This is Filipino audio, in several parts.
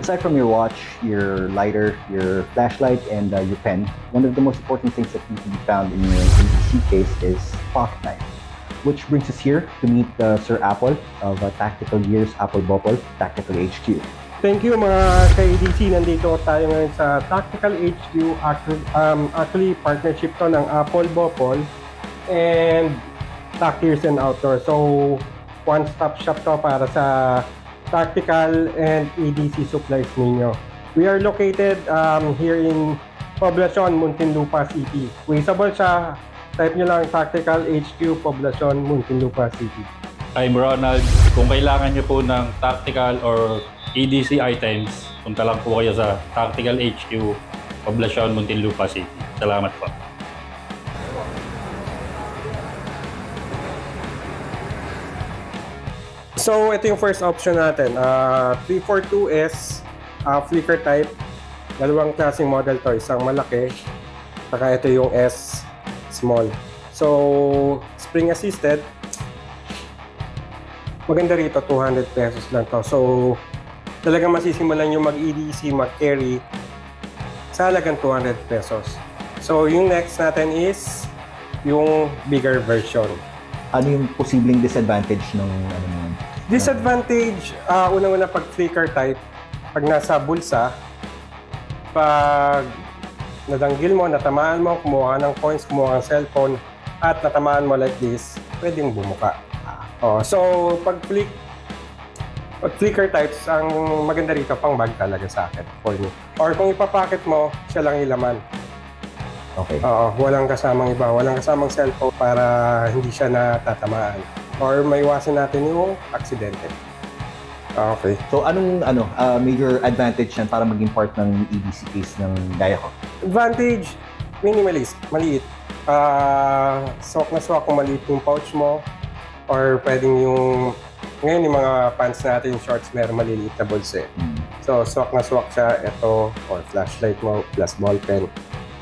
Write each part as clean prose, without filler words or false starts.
Aside from your watch, your lighter, your flashlight, and your pen, one of the most important things that need to be found in your EDC case is pocket knife. Which brings us here to meet Sir Apple of Tactical Gears Apple Bopol, Tactical HQ. Thank you mga ka-EDC. Nandito tayo ngayon sa Tactical HQ. Actually, partnership to ng Apple Bopol and Tactics and Outdoor. So, one-stop shop to para sa tactical and EDC supplies ninyo. We are located here in Poblacion, Muntinlupa City. Visible siya. Type nyo lang Tactical HQ Poblacion, Muntinlupa City. I'm Ronald. Kung kailangan nyo po ng tactical or EDC items, punta lang po kayo sa Tactical HQ Poblacion, Muntinlupa City. Salamat po. So, ito yung first option natin. 342S flicker type. Dalawang klaseng model to. Isang malaki, saka ito yung S small. So, spring assisted. Maganda rito, 200 pesos lang to. So, talagang masisimulan yung mag-EDC, mag-carry sa halagang 200 pesos. So, yung next natin is yung bigger version. Ano yung posibleng disadvantage ng ano naman? Disadvantage, unang-una pag flicker type, pag nasa bulsa, pag nadanggil mo, natamaan mo, kumuha ng coins, kumuha ng cellphone, at natamaan mo like this, pwedeng bumuka. So, pag flicker types, ang maganda rito, pang bag talaga sa akin, for me. Or kung ipapacket mo, siya lang ilaman. Okay. Walang kasamang iba, walang kasamang cellphone para hindi siya natatamaan. Or maiwasan natin yung aksidente. Okay. So anong major advantage yan para maging part ng EDC case ng gaya ko? Advantage, minimalist, maliit. Swak na swak kung maliit yung pouch mo. Or pwedeng yung, ngayon yung mga pants natin, shorts, meron maliliit na bulsa. So swak na swak siya, ito, or flashlight mo, plus ballpen,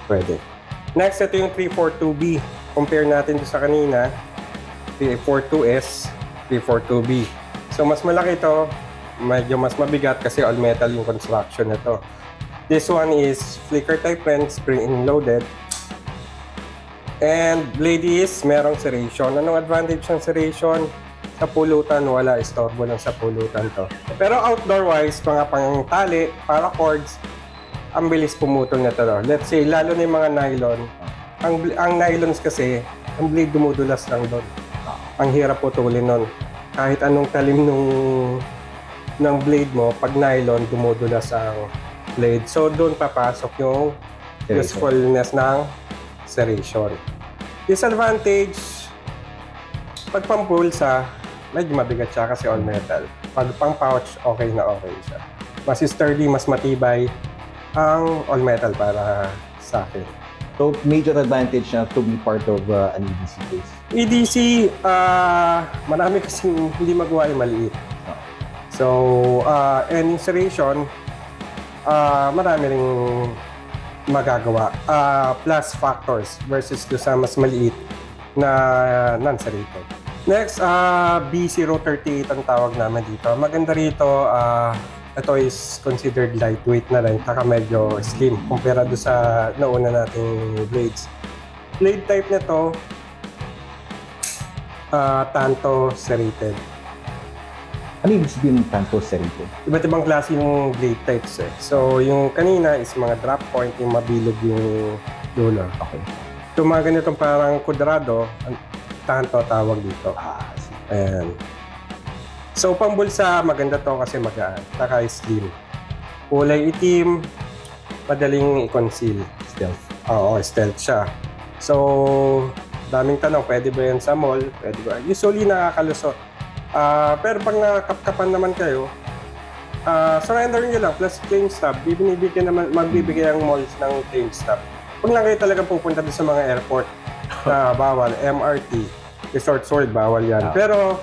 pwede. Next, ito yung 342B. Compare natin to sa kanina. 342S, 342B. So, mas malaki ito. Medyo mas mabigat kasi all metal yung construction nito. This one is flicker type pen, spring-loaded. And blade is merong serration. Anong advantage ng serration? Sa pulutan, wala. Istorbo lang sa pulutan to. Pero outdoor-wise, mga pang-tali, paracords, ang bilis pumutol na ito. Let's say, lalo na yung mga nylon. Ang nylons kasi, ang blade dumudulas lang doon. Ang hirap putulin nun. Kahit anong talim ng blade mo, pag nylon, dumudulas ang blade. So, doon papasok yung usefulness ng serration. Disadvantage, pag pang-pulsa, medyo mabigat siya kasi all metal. Pag pang-pouch, okay na okay siya. Mas sturdy, mas matibay ang all metal para sa akin. So, major advantage na to be part of an EDC case. EDC, marami kasing hindi magawa yung maliit. So, and serration, marami ring magagawa. Plus factors versus do sa mas maliit na non-serrated. Next, B038 ang tawag namin dito. Maganda rito, ito is considered lightweight na rin, saka medyo slim kumpara do sa nauna nating blades. Blade type na to, tanto serrated. Ano yung sabihin ng tanto serrated? Iba't ibang klase yung blade types eh. So yung kanina is mga drop point, yung mabilog yung dulo. Okay. So mga ganitong parang kudrado, tanto tawag dito. Ayan. So, pambulsa, maganda to kasi magaan. Saka slim. Kulay itim, madaling i-conceal. Stealth. Oo, stealth siya. So, daming tanong, pwede ba yan sa mall? Pwede ba? Usually, nakakalusot. Pero pag nakapkapan naman kayo, surrender nyo lang, plus claim stub. Magbibigay ang malls ng claim stub. Kung lang kayo talagang pupunta doon sa mga airport na bawal, MRT, Resort World, bawal yan. Pero,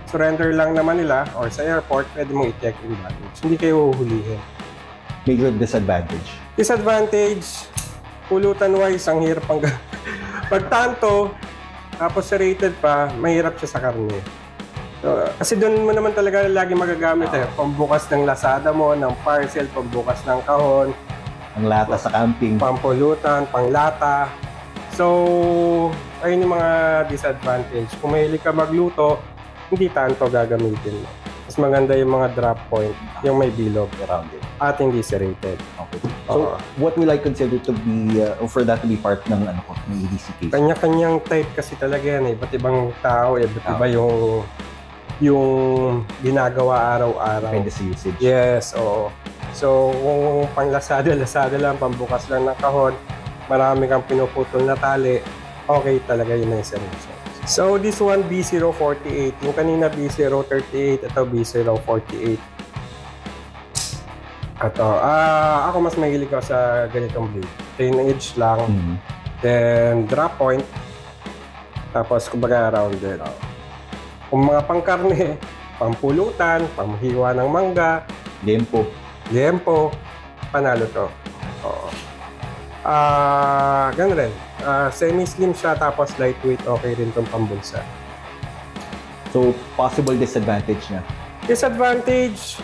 surrender lang naman nila or sa airport, pwede mong i-check in baggage. Hindi kayo huhulihin. Major disadvantage. Disadvantage, pulutan-wise, ang hirap pag tanto, tapos serrated pa, mahirap siya sa karne. Kasi doon mo naman talaga lagi magagamit pambukas ng Lazada mo, ng parcel, pambukas ng kahon, Ang lata sa camping. pampulutan, panglata. So, ayun yung mga disadvantage. Kung mahilig ka magluto, hindi tanto gagamitin mo. Mas maganda yung mga drop point, yung may bilog Around it. at hindi serrated. Okay. So, what will I consider to be, or for that to be part ng, ng EDC case? Kanya-kanyang type kasi talaga yan. Iba't ibang tao, iba't iba yung ginagawa araw-araw. Depende sa usage. Yes, oo. So, kung pang Lazada lang, pambukas lang ng kahon, marami kang pinuputol na tali, okay talaga yun ang seryoso. So, this one, B048. Yung kanina, B038. Ito, B048. Ito. Ako mas mahilig ako sa ganitong blade. Plain edge lang. Then, drop point. Tapos, kumbaga, rounded. Kung mga pangkarne, pampulutan, pamhiwa ng mangga, liempo, panalo to. Oo. Ganun rin. Semi-slim siya, tapos lightweight, okay rin itong pambulsa. So, possible disadvantage niya. Disadvantage,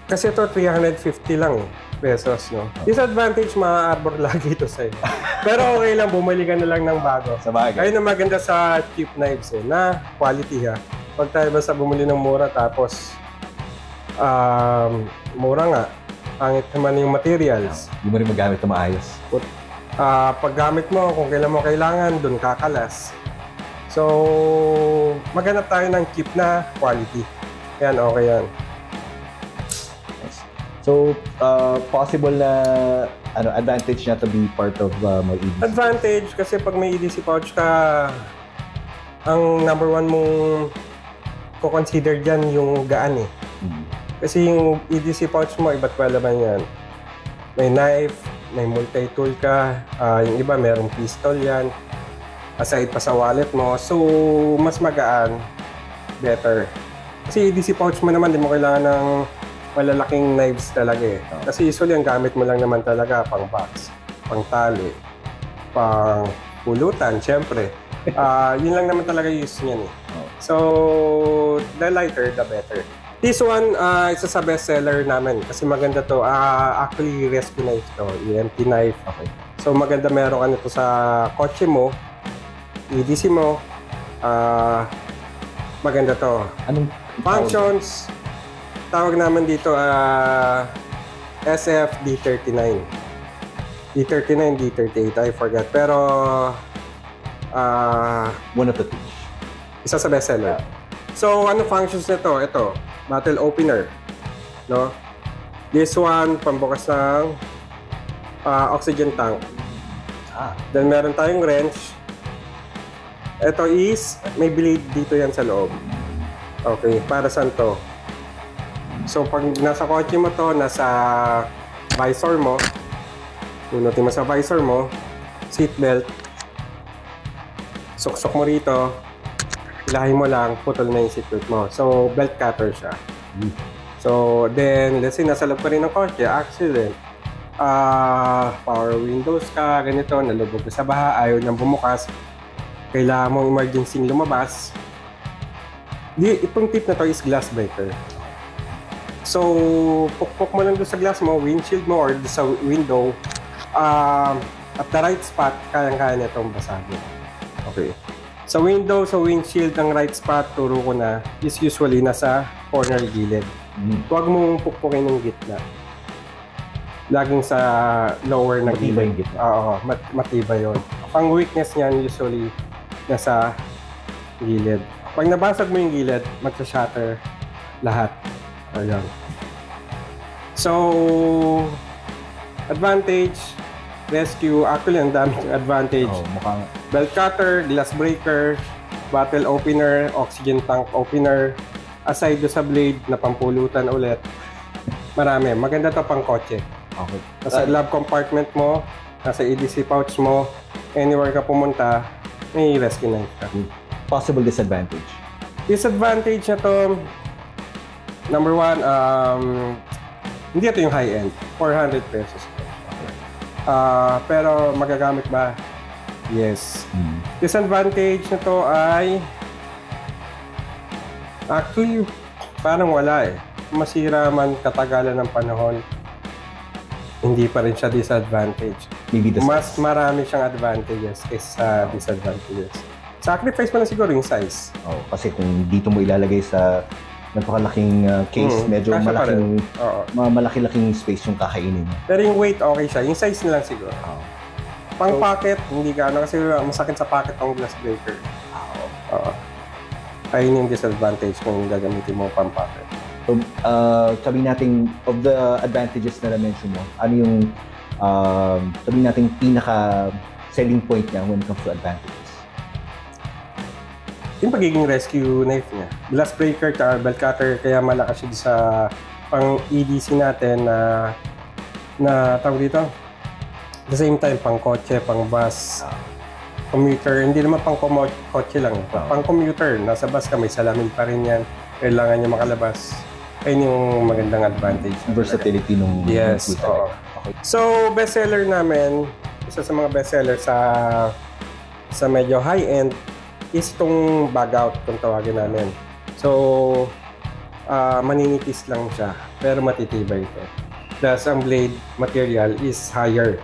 kasi ito 350 lang pesos, no? Disadvantage, ma-arbor lagi ito sa'yo. Pero okay lang, bumili ka na lang ng bago. Sa bagay. Ayun ang maganda sa cheap knives na quality ha. Pag tayo basta bumili ng mura tapos mura nga, pangit naman yung materials. Hindi mo rin magamit na maayos. Paggamit mo, kung kailan mo kailangan, dun kakalas. So, maghanap tayo ng cheap na quality. Yan, okay yan. So, possible na advantage niya to be part of my EDC. Advantage kasi pag may EDC pouch ka, ang number one mong ko-consider dyan yung gaan eh. Kasi yung EDC pouch mo, iba't pa laman yan. May knife, may multi-tool ka, yung iba merong pistol yan. Aside pa sa wallet mo, so mas magaan, better. Kasi EDC pouch mo naman, di mo kailangan ng malalaking knives talaga eh. Kasi usually ang gamit mo lang naman talaga pang box, pang tali, pang pulutan, syempre. Yun lang naman talaga use niyan eh. So, the lighter, the better. This one, isa sa bestseller namin kasi maganda to. Actually, rescue knife to, EMT knife. Okay. So, maganda meron ka nito sa kotse mo, EDC mo. Maganda to. Anong Functions, tawag naman dito SF D39. D39, D38, I forgot. Pero one of the two. isa sa bestseller. So, ano functions nito? Ito, battle opener. No? This one, pambukas ng oxygen tank. Then, meron tayong wrench. Ito is, may blade dito yan sa loob. Okay, para saan to? So, pag nasa kotse mo to, nasa visor mo, punutin mo sa visor mo, seatbelt, suksok mo rito, ilahin mo lang, putol na yung seatbelt mo. So, belt cutter siya. So, then, let's say, nasa loob ka rin ng kotse, accident, power windows ka, ganito, nalubog ka sa baha, ayaw nang bumukas, kailangan mong emergency lumabas. Itong tip na to is glass breaker. So, pukpok mo lang doon sa glass mo, windshield mo, or sa window, at the right spot, kayang-kaya na itong basagin. Okay. Sa window, sa windshield, ang right spot, turo ko na, is usually nasa corner gilid. Huwag mong pukpukin yung gitna. Laging sa lower na Matibay gilid. yung gitna. Oo, matibay yun. Ang weakness niyan, usually, nasa gilid. Pag nabasag mo yung gilid, magsa-shatter lahat. Ayan. So, advantage, rescue, actually ang daming advantage. Mukhang Belt cutter, glass breaker, battle opener, oxygen tank opener, aside do sa blade na pampulutan ulit. Marami. Maganda to pang kotse. okay. Nasa lab compartment mo, nasa EDC pouch mo, anywhere ka pumunta, may rescue knife ka. Possible disadvantage. Disadvantage na to, number one, hindi ito yung high-end. 400 pesos. Pero magagamit ba? Yes. Disadvantage na to ay Actually, parang wala eh. Masira man katagalan ng panahon, hindi pa rin siya disadvantage. Maybe the Mas size. marami siyang advantages kaysa disadvantages. Sacrifice mo na siguro yung size. Oh, kasi kung dito mo ilalagay sa napakalaking case, medyo kasya pa rin. malaking Oo. malaki-laking space yung kakainin mo. Pero yung weight, okay siya. Yung size na lang siguro. Oh. Pang pocket, hindi ka kasi masakit sa pocket ang glass breaker. Oo. Ayun yung disadvantage kung gagamitin mo pang pocket. So, sabi natin, of the advantages na na-mention mo, ano yung sabi natin pinaka selling point niya when it comes to advantages? Yung pagiging rescue knife niya. Glass breaker at belt cutter, kaya malakas siya sa pang EDC natin na tawag dito. At the same time, pang kotse, pang bus, commuter. Hindi naman pang kotse lang. Pang commuter. Nasa bus ka, may salamin pa rin yan. Kailangan niya makalabas. Ayun yung magandang advantage. Versatility nung Yes. tool talaga. Okay. So, bestseller namin, isa sa mga bestseller sa medyo high-end is itong bag out kung tawagin namin. So, maninipis lang siya, pero matitibay ito. Plus, ang blade material is higher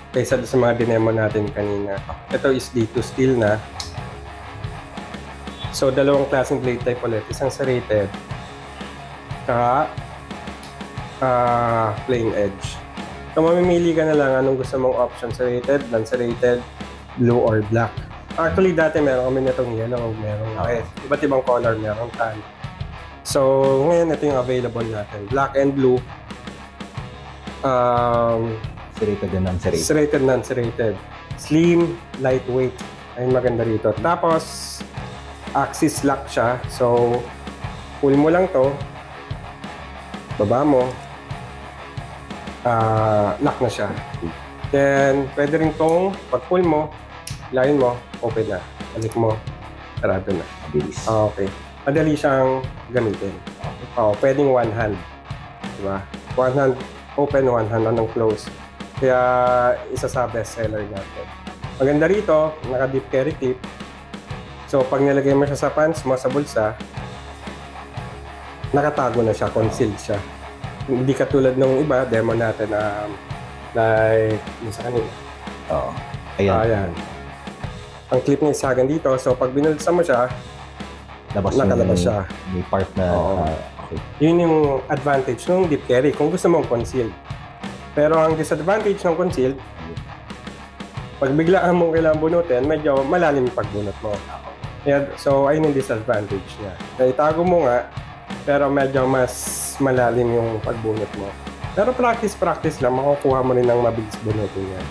kaysa sa mga dinemo natin kanina. Ito is D2 steel na. So, dalawang klaseng blade type ulit. Isang serrated, saka plain edge. So, mamimili ka na lang anong gusto mong option. Serrated, non-serrated, blue or black. Actually, dati meron kami nitong yellow, merong red. Iba't ibang color, merong tan. So, ngayon ito yung available natin. Black and blue. Serrated and non-serrated. Serrated, non-serrated. Slim, lightweight. Ayun maganda rito. Tapos, axis lock siya. So, pull mo lang to. Baba mo. Lock na siya. Then, pwede rin tong pag-pull mo, line mo, open na. Balik mo, sarado na. Mabilis. Okay. Madali siyang gamitin. Pwedeng one hand. Diba? One hand open, one hand anong close. Kaya isa sa best seller natin. Maganda rito, naka-deep carry clip. So pag nilagay mo siya sa pants mo, sa bulsa, nakatago na siya, concealed siya. Hindi katulad ng iba, demo natin na like, yung sa kanila. Oo. Ayan. Ayan. Ang clip niya isa hanggang dito. So pag binulsa mo siya, nakalabas siya. May part na... okay. Yun yung advantage ng deep carry kung gusto mong conceal. Pero ang disadvantage ng conceal, pag biglaan mong kailangan bunutin, medyo malalim yung pagbunot mo. So ayun yung disadvantage niya. Naitago mo nga, pero medyo mas malalim yung pagbunot mo. Pero practice lang, makukuha mo rin ng mabilis bunutin yan.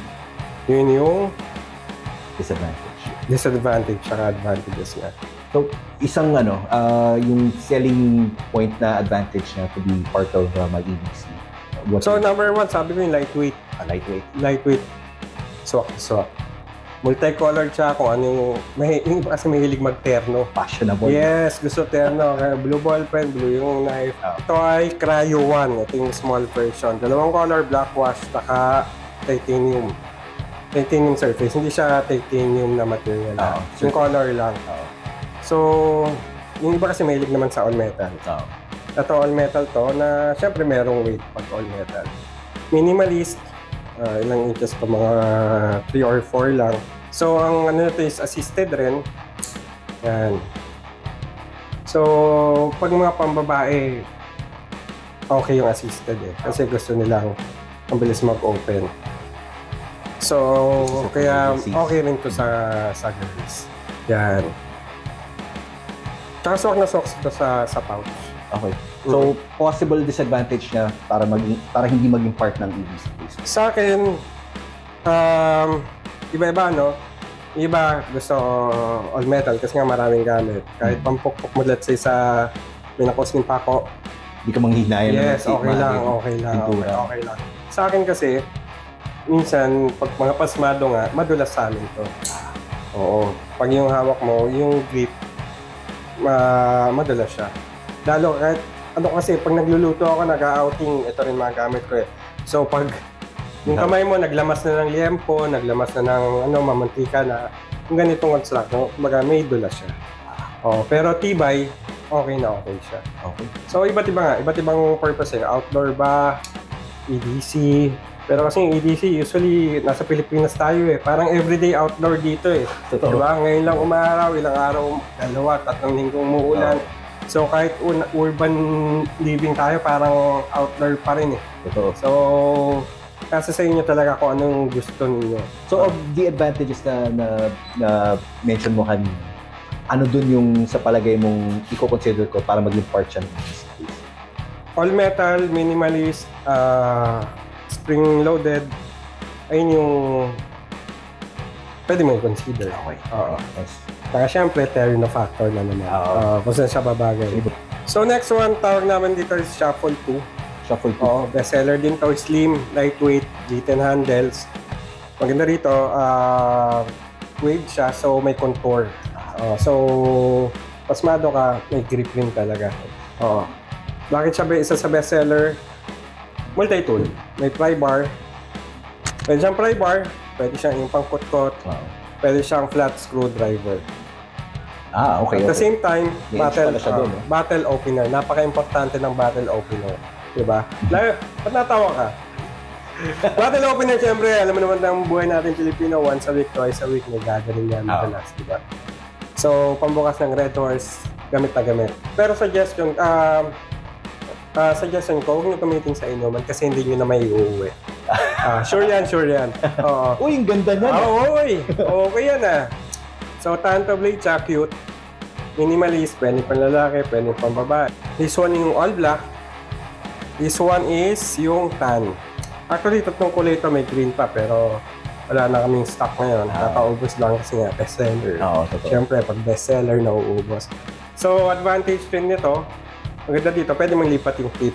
Yun yung disadvantage saka advantages niya. So, isang yung selling point na advantage niya to be part of my EDC. So, number one, sabi ko yung lightweight. Lightweight. Lightweight. Swak. Multicolored siya kung ano yung kasi mahilig mag-terno. Fashionable. Yes, gusto terno. Kaya blue ball pen, blue yung knife. Ito ay Cryo 1. Ito yung small version. Dalawang color, black wash, saka titanium. Titanium surface. Hindi siya titanium na material. Yung color lang. So, yung iba kasi mahilig naman sa all metal. Ito all metal to na syempre merong weight pag all metal. Minimalist. Ilang inches pa, mga 3 or 4 lang. So, ang ano nito is assisted rin. Yan. So, pag mga pambabae, okay yung assisted eh. Kasi gusto nilang ang bilis mag-open. So, kaya okay rin to sa girls. Yan. Tsaka swak na swak ito sa pouch. Okay. So, possible disadvantage niya para hindi maging part ng EDC case. Sa akin, iba-iba, no? Iba gusto all metal kasi nga maraming gamit. Kahit pampukpok mo, let's say, sa pinakosling pako. Hindi ka manghihinayan. Yes, okay lang. Sa akin kasi, minsan, pag mga pasmado nga, madulas sa amin to. Oo. Pag yung hawak mo, yung grip, madulas siya. Lalo, kahit kasi pag nagluluto ako, nag-outing, ito rin mga gamit ko eh. So pag yung kamay mo naglamas na ng liempo, naglamas na ng mamantika na yung ganitong construct, may dula siya. Pero tibay, okay na okay siya. Okay. So, iba't ibang purpose eh. Outdoor ba, EDC. Pero kasi yung EDC, usually, nasa Pilipinas tayo eh. Parang everyday outdoor dito eh. Totoo. Diba? Ngayon lang umaraw, ilang araw, 2, 3 linggo umuulan. So, kahit urban living tayo, parang outdoor pa rin eh. Totoo. So, kasi sa inyo talaga kung anong gusto ninyo. So, of the advantages na mention mo kanina, ano dun yung sa palagay mong i-consider ko para maging part siya ng EDC case? All metal, minimalist, spring-loaded, ayun yung pwede mo i-consider. Okay. Oo. Yes. Saka syempre, terreno factor na naman. Kung saan siya babagay. So next one, tawag namin dito is Shuffle 2. Shuffle 2. Oo, bestseller din to. Slim, lightweight, G10 handles. Maganda rito, wave siya, so may contour. So, pasmado ka, may grip rin talaga. Oo. Bakit siya isa sa bestseller? Multi-tool. May pry bar. Pwede siyang pry bar. Pwede siyang yung pangkot-kot. Pwede siyang flat screwdriver. Okay. At the same time, May edge pala siya doon, eh. battle opener. Napaka-importante ng battle opener. Diba? Ba't natawa ka? Battle opener, siyempre, alam mo naman ng buhay natin Pilipino, once a week, twice a week, may gagaling yan madalas, diba? So, pambukas ng Red Horse, gamit na gamit. Pero suggestion ko, huwag nyo gamitin sa inuman kasi hindi nyo na may uuwi. Sure yan. Oo. Uy, ang ganda niya. Okay yan ah. So, Tanto blade siya, cute. Minimalist, pwede pang lalaki, pwede pang babae. This one yung all black. This one is yung tan. Actually, tatlong kulay ito, may green pa, pero wala na kaming stock ngayon. Kakaubos lang kasi nga, bestseller. Totoo. Siyempre, pag bestseller, nauubos. So, advantage din nito, maganda dito, pwede mong lipat yung tip.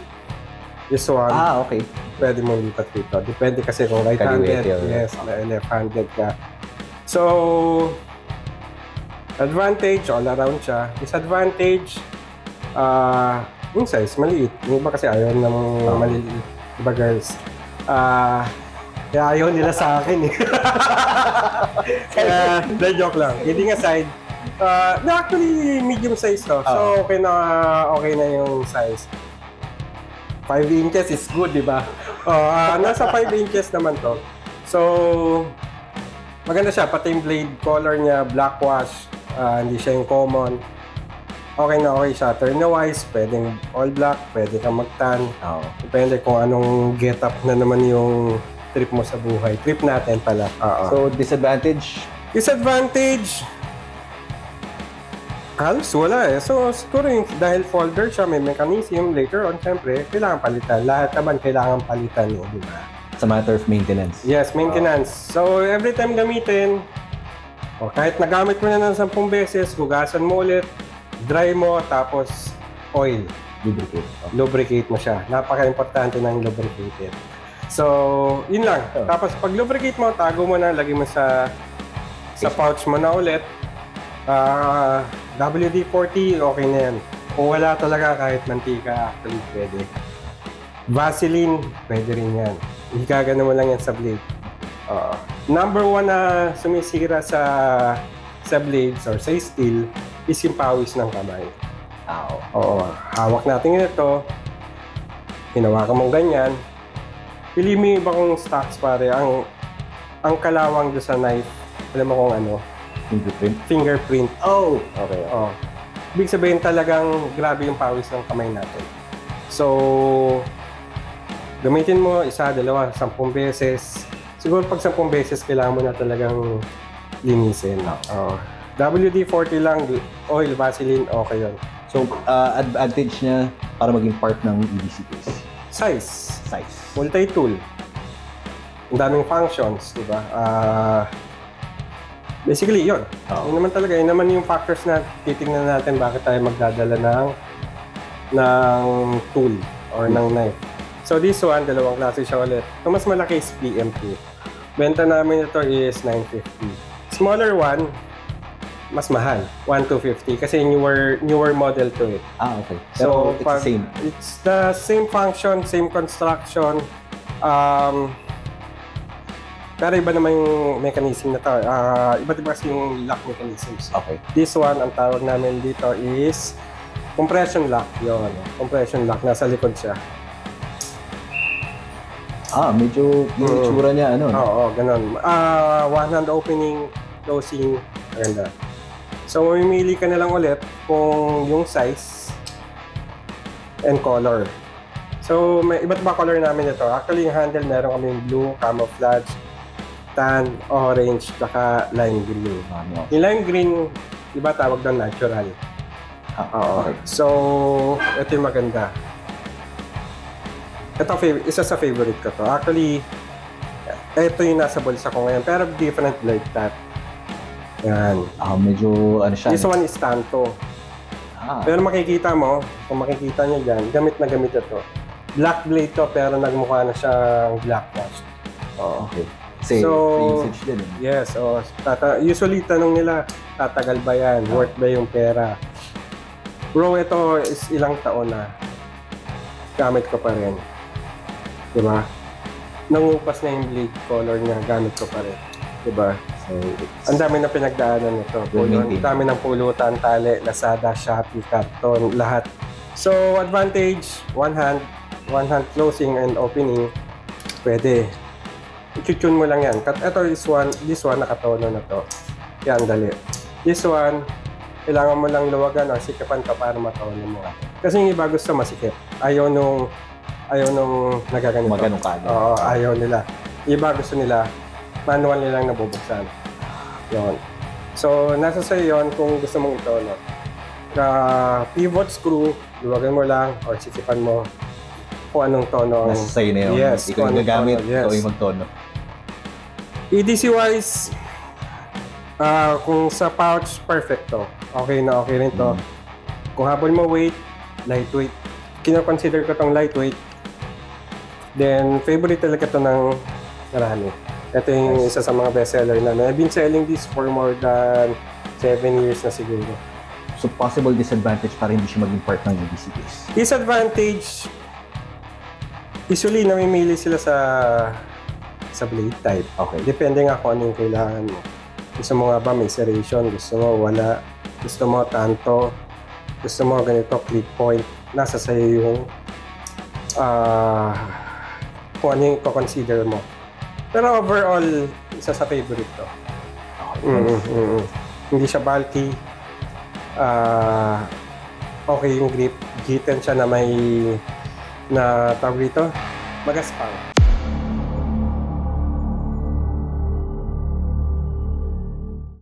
This one, Okay. pwede mong lipat dito. Depende kasi kung right-handed, yes, left-handed ka. So, advantage, all around siya. Disadvantage, yung size, maliit. Yung iba kasi ayaw ng maliit. Diba girls? Kaya ayaw nila sa akin eh. Kaya, joke lang. Kidding aside, actually, medium size to. So, okay na yung size. 5 inches is good, di ba? Nasa 5 inches naman to. So, maganda siya. Pati yung blade color niya, black wash. Hindi siya yung common. Okay na okay siya. Turn-wise, pwedeng all black, pwede kang mag-tan. Depende kung anong get-up na naman yung trip mo sa buhay. Trip natin pala. So, disadvantage? Disadvantage? Halos wala eh. So, siguro yung dahil folder siya, may mechanism, later on, syempre, kailangan palitan. Lahat naman kailangan palitan yun, di ba? It's a matter of maintenance. Yes, maintenance. So, every time gamitin, kahit nagamit mo na ng 10 beses, hugasan mo ulit, dry mo, tapos oil. Lubricate mo siya. Napaka-importante ng lubricated. So, yun lang. Tapos, pag lubricate mo, tago mo na, lagay mo sa pouch mo na ulit. WD-40, okay na yan. Kung wala talaga, kahit mantika, actually pwede. Vaseline, pwede rin yan. Igagana mo lang yan sa blade. Number 1 na sumisira sa blades or sa steel is yung pawis ng kamay. Hawak natin ito. Hinawakan mong ganyan. Pili mo yung ibang stocks pare. Ang kalawang doon sa knife, alam mo kung ano? Fingerprint. Okay. Ibig sabihin talagang grabe yung pawis ng kamay natin. So, gamitin mo 1, 2, 10 beses. Siguro pag 10 beses, kailangan mo na talagang linisin. WD-40 lang, oil, Vaseline, okay yun. So, advantage niya para maging part ng EDC case? Size. Size. Multi-tool. Ang daming functions, di ba? Basically, yun. Yun naman talaga. Yun naman yung factors na titignan natin bakit tayo magdadala ng tool or ng knife. So, this one, dalawang klase siya ulit. Ito mas malaki is PM2. Benta namin ito is $950. Smaller one, mas mahal, $1,250 kasi newer model to it. Okay. So, it's the same. It's the same function, same construction. Pero iba naman yung mechanism na to. Iba't iba kasi yung lock mechanisms. Okay. This one, ang tawag namin dito is Compression lock, yun. Compression lock, nasa likod siya. Medyo yung itsura niya, ano? Oo, ganun. One hand opening, closing, maganda. So, mamimili ka na lang ulit kung yung size and color. So, may iba't ba color namin ito. Actually, yung handle, meron kaming blue, camouflage, tan, orange, saka lime green. Yung lime green, iba tawag doon natural. Okay. So, ito yung maganda. Ito, isa sa favorite ko to. Actually, ito yung nasa bulsa ko ngayon, pero different blade type. Yan. Medyo, ano siya? This one is Tanto. Pero makikita mo, kung makikita nyo dyan, gamit na gamit ito. Black blade to, pero nagmukha na siyang black wash. Okay. Kasi So, usage din. Yes. Usually, tanong nila, tatagal ba yan? Worth ba yung pera? Bro, ito is ilang taon na. Gamit ko pa rin. Diba? Nangupas na yung blade color niya, gamit ko pa rin. Diba? So, Ang dami na pinagdaanan nito. Ang dami ng pulutan, tali, Lazada, Shopee, Karton, lahat. So, advantage, one hand closing and opening, pwede. I-tune mo lang yan. Ito is this one nakatono na to. Yan, dali. This one, kailangan mo lang luwagan o sikipan ka para matono mo. Kasi yung iba gusto masikip. Ayaw nung nagaganito. Maganong ka. Oo, ayaw nila. Iba gusto nila, manual nilang nabubuksan. Yun. So, nasa sa'yo yun kung gusto mong itono. Pivot screw, luwagan mo lang or sikipan mo kung anong tono. Nasa sa'yo na yun. Yes, Ikaw yung gagamit, ikaw yung magtono. EDC wise, kung sa pouch, perfecto. Okay na okay rin to. Kung habol mo weight, lightweight. Kino-consider ko tong lightweight. Then, favorite talaga to ng marami. Ito yung isa sa mga bestseller namin. I've been selling this for more than 7 years na siguro. So, possible disadvantage para hindi siya maging part ng EDC case. Disadvantage, usually namimili sila sa blade type. Okay. Depende nga kung ano yung kailangan mo. Gusto mo nga ba may serration? Gusto mo wala? Gusto mo tanto? Gusto mo ganito, clip point? Nasa sa'yo yung kung ano yung consider mo. Pero overall, isa sa favorite to. Hindi siya bulky. Okay yung grip. Gitan siya na may tawag dito, magaspang.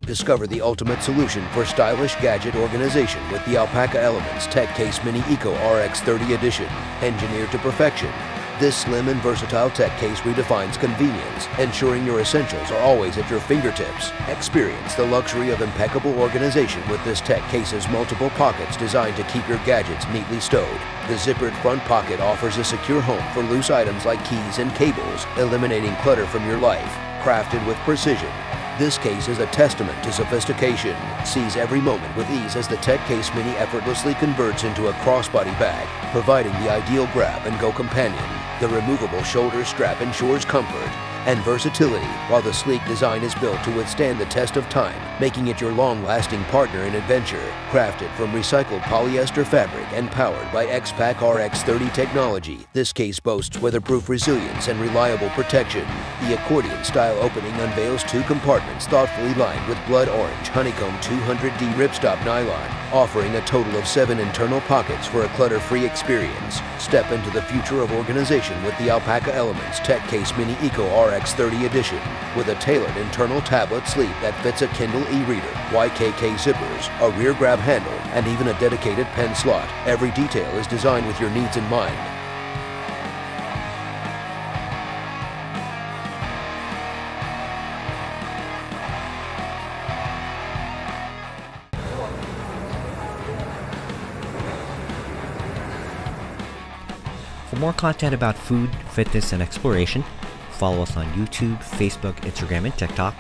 Discover the ultimate solution for stylish gadget organization with the Alpaca Elements Tech Case Mini Eco RX30 Edition. Engineered to perfection, this slim and versatile tech case redefines convenience, ensuring your essentials are always at your fingertips. Experience the luxury of impeccable organization with this tech case's multiple pockets designed to keep your gadgets neatly stowed. The zippered front pocket offers a secure home for loose items like keys and cables, eliminating clutter from your life. Crafted with precision, this case is a testament to sophistication. Seize every moment with ease as the Tech Case Mini effortlessly converts into a crossbody bag, providing the ideal grab-and-go companion. The removable shoulder strap ensures comfort and versatility, while the sleek design is built to withstand the test of time, making it your long-lasting partner in adventure. Crafted from recycled polyester fabric and powered by X-Pac RX30 technology, this case boasts weatherproof resilience and reliable protection. The accordion-style opening unveils 2 compartments thoughtfully lined with blood orange honeycomb 200D ripstop nylon, offering a total of 7 internal pockets for a clutter-free experience. Step into the future of organization with the Alpaca Elements Tech Case Mini Eco RX30 Edition, with a tailored internal tablet sleeve that fits a Kindle e-reader, YKK zippers, a rear grab handle, and even a dedicated pen slot. Every detail is designed with your needs in mind. For more content about food, fitness, and exploration, follow us on YouTube, Facebook, Instagram, and TikTok.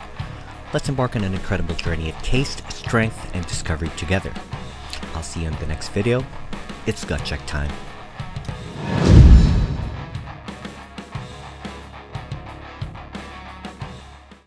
Let's embark on an incredible journey of taste, strength, and discovery together. I'll see you in the next video. It's gut check time.